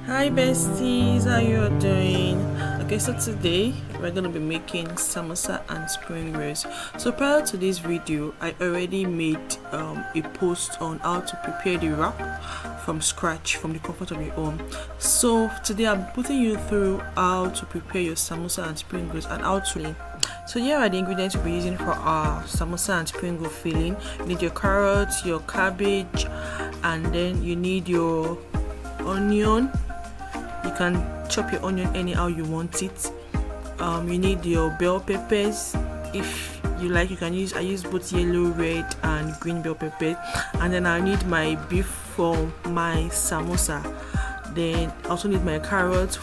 Hi besties, how you doing? Okay, so today we're gonna be making samosa and spring rolls. So prior to this video, I already made a post on how to prepare the wrap from scratch from the comfort of your home. So today I'm putting you through how to prepare your samosa and spring rolls and how to. So here are the ingredients we'll be using for our samosa and spring roll filling. You need your carrots, your cabbage, and then you need your onion. You can chop your onion anyhow you want it. You need your bell peppers. If you like, you can use, I use both yellow, red and green bell peppers. And then I need my beef for my samosa. Then I also need my carrots.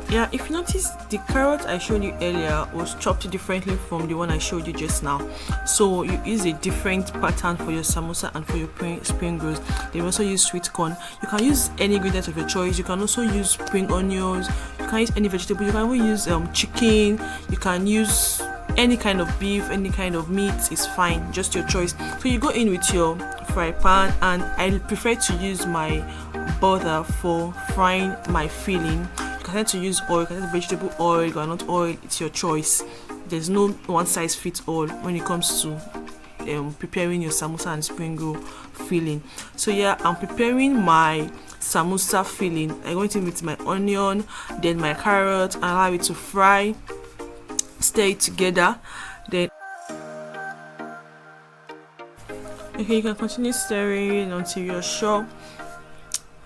Yeah, if you notice, the carrot I showed you earlier was chopped differently from the one I showed you just now. So you use a different pattern for your samosa and for your spring rolls. They also use sweet corn. You can use any ingredients of your choice. You can also use spring onions. You can use any vegetable. You can even use chicken. You can use any kind of beef, any kind of meat. It's fine, just your choice. So you go in with your fry pan, and I prefer to use my butter for frying my filling. You can tend to use oil, you can use vegetable oil, groundnut oil, it's your choice. There's no one size fits all when it comes to preparing your samosa and spring roll filling. So yeah, I'm preparing my samosa filling. I'm going in with my onion, then my carrot, and allow it to fry, stir it together. Then okay, you can continue stirring until you're sure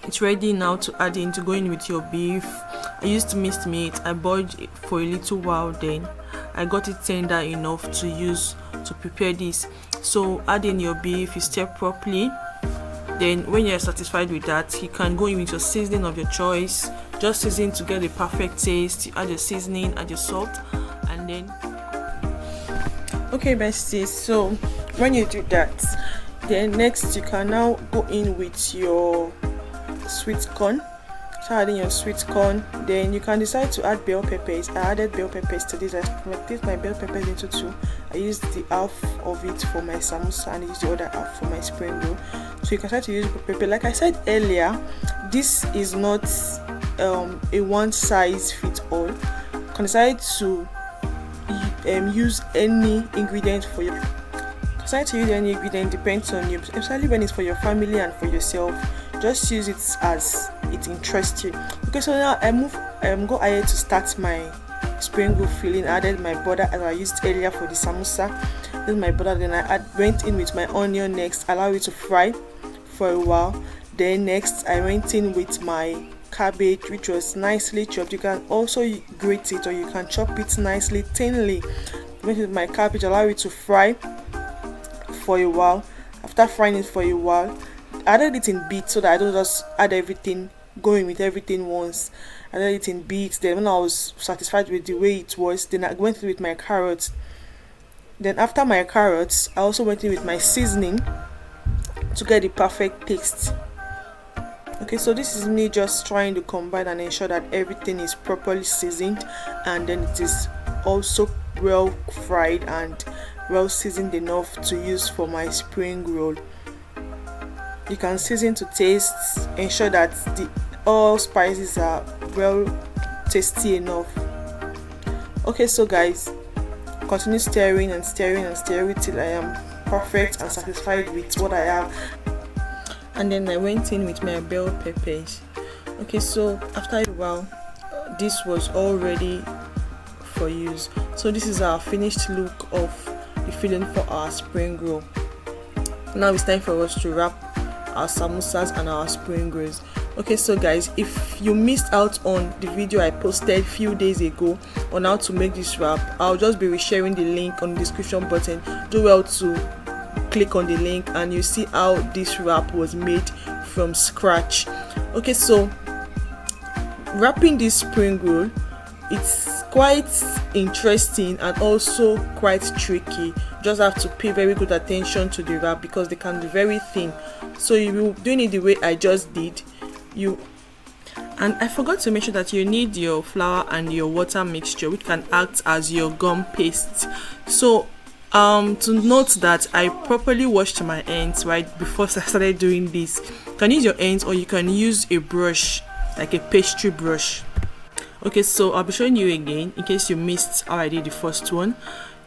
it's ready now to add in, to go in with your beef. I used minced meat. I boiled it for a little while, then I got it tender enough to use to prepare this. So add in your beef, you stir properly. Then when you're satisfied with that, you can go in with your seasoning of your choice. Just season to get the perfect taste. You add your seasoning, add your salt, and then okay besties, so when you do that, then next you can now go in with your sweet corn. So adding your sweet corn, then you can decide to add bell peppers. I added bell peppers to this. I split my bell peppers into two. I used the half of it for my samosa and I used the other half for my spring roll. So you can start to use pepper. Like I said earlier, this is not a one size fits all. You can decide to use any ingredient for your. Decide to use any ingredient, depends on you, especially when it's for your family and for yourself. Just use it as it interests you. Okay, so now I go ahead to start my spring roll filling. I added my butter as I used earlier for the samosa. Then my butter, then I went in with my onion next, allow it to fry for a while. Then next I went in with my cabbage, which was nicely chopped. You can also grate it or you can chop it nicely thinly. Went with my cabbage, allow it to fry for a while. After frying it for a while, I added it in bits so that I don't just add everything, going with everything once. I added it in bits. Then when I was satisfied with the way it was, then I went in with my carrots. Then after my carrots, I also went in with my seasoning to get the perfect taste. Okay, so this is me just trying to combine and ensure that everything is properly seasoned, and then it is also well fried and well seasoned enough to use for my spring roll. You can season to taste, ensure that all spices are well tasty enough. Okay, so guys, continue stirring and stirring and stirring till I am perfect and satisfied with what I have. And then I went in with my bell peppers. Okay, so after a while, this was all ready for use. So this is our finished look of the filling for our spring roll. Now it's time for us to wrap our samosas and our spring rolls. Okay, so guys, if you missed out on the video I posted a few days ago on how to make this wrap, I'll just be resharing the link on the description button. Do well to click on the link and you see how this wrap was made from scratch. Okay, so wrapping this spring roll, it's quite interesting and also quite tricky. Just have to pay very good attention to the wrap because they can be very thin. So if you're doing it the way I just did, and I forgot to mention that you need your flour and your water mixture, which can act as your gum paste. So To note that I properly washed my ends right before I started doing this. You can use your ends or you can use a brush, like a pastry brush. Okay, so I'll be showing you again in case you missed how I did the first one.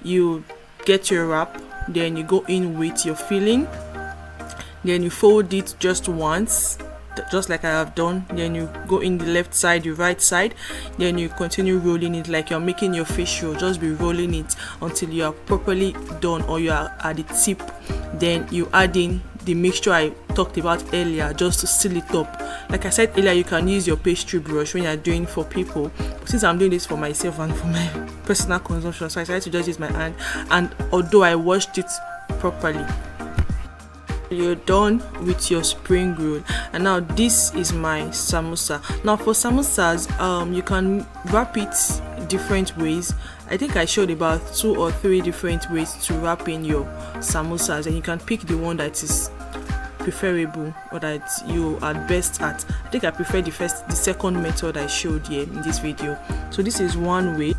You get your wrap, then you go in with your filling, then you fold it just once, just like I have done. Then you go in the left side, the right side, then you continue rolling it like you're making your fish roll. Just be rolling it until you are properly done or you are at the tip. Then you add in the mixture I talked about earlier just to seal it up. Like I said earlier, you can use your pastry brush when you're doing for people, but since I'm doing this for myself and for my personal consumption, so I decided to just use my hand. And although I washed it properly, you're done with your spring roll. And now this is my samosa. Now for samosas, you can wrap it different ways. I think I showed about 2 or 3 different ways to wrap in your samosas, and you can pick the one that is preferable or that you are best at. I think I prefer the second method I showed here in this video. So this is one way,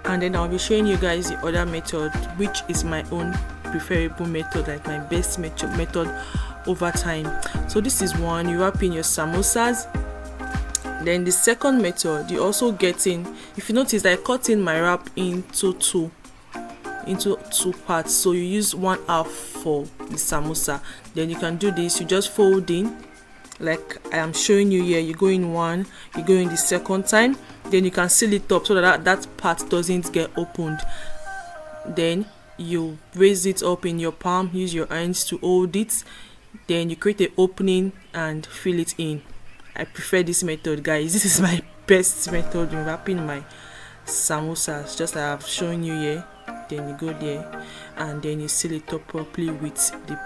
and then I'll be showing you guys the other method, which is my own preferable method, like my best method over time. So this is one, you wrap in your samosas. Then the second method, you also get in, if you notice, I cut in my wrap into two parts, so you use 1/2 for the samosa. Then you can do this, you just fold in like I am showing you here. You go in one, you go in the second time, then you can seal it up so that part doesn't get opened. Then you raise it up in your palm, use your hands to hold it, then you create an opening and fill it in. I prefer this method, guys. This is my best method in wrapping my samosas, just like I've shown you here. Then you go there and then you seal it up properly with the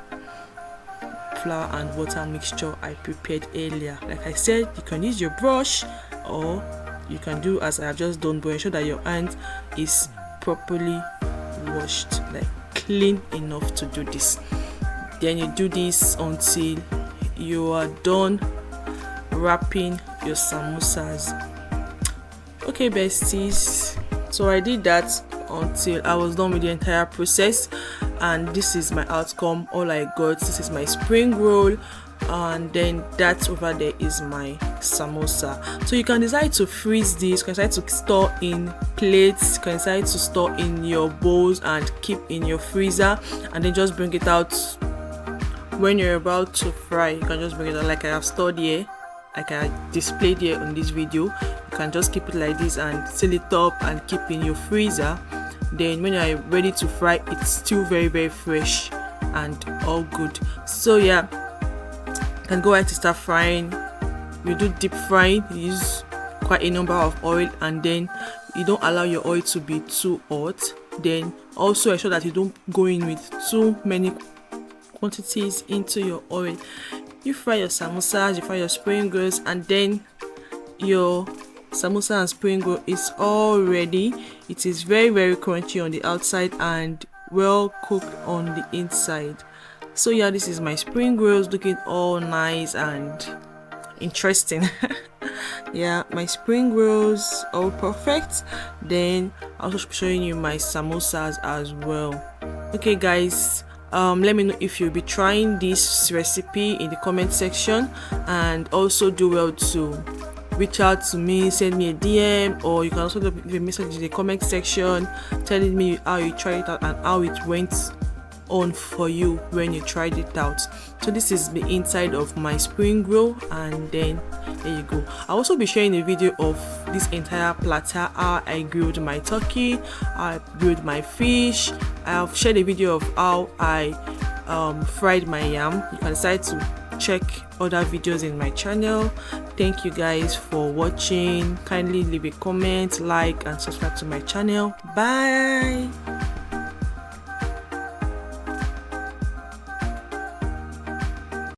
flour and water mixture I prepared earlier. Like I said, you can use your brush or you can do as I have just done, but ensure that your hand is properly washed, like clean enough to do this. Then you do this until you are done wrapping your samosas. Okay, besties, so I did that until I was done with the entire process, and this is my outcome. All I got, this is my spring roll, and then that over there is my samosa. So you can decide to freeze this, you can decide to store in plates, you can decide to store in your bowls and keep in your freezer, and then just bring it out when you're about to fry. You can just bring it out like I have stored here, like I displayed here on this video. You can just keep it like this and seal it up and keep in your freezer. Then when you're ready to fry, it's still very, very fresh and all good. So yeah, you can go ahead to start frying. You do deep frying, you use quite a number of oil, and then you don't allow your oil to be too hot. Then also ensure that you don't go in with too many quantities into your oil. You fry your samosas, you fry your spring rolls, and then your samosa and spring roll is all ready. It is very, very crunchy on the outside and well cooked on the inside. So yeah, this is my spring rolls, looking all nice and interesting. Yeah, my spring rolls all perfect. Then I'll also be showing you my samosas as well. Okay guys, let me know if you'll be trying this recipe in the comment section, and also do well to reach out to me, send me a DM, or you can also leave a message in the comment section telling me how you tried it out and how it went on for you when you tried it out. So this is the inside of my spring roll, and then there you go. I'll also be sharing a video of this entire platter, how I grilled my turkey, how I grilled my fish. I have shared a video of how I fried my yam. You can decide to check other videos in my channel. Thank you guys for watching. Kindly leave a comment, like, and subscribe to my channel. Bye.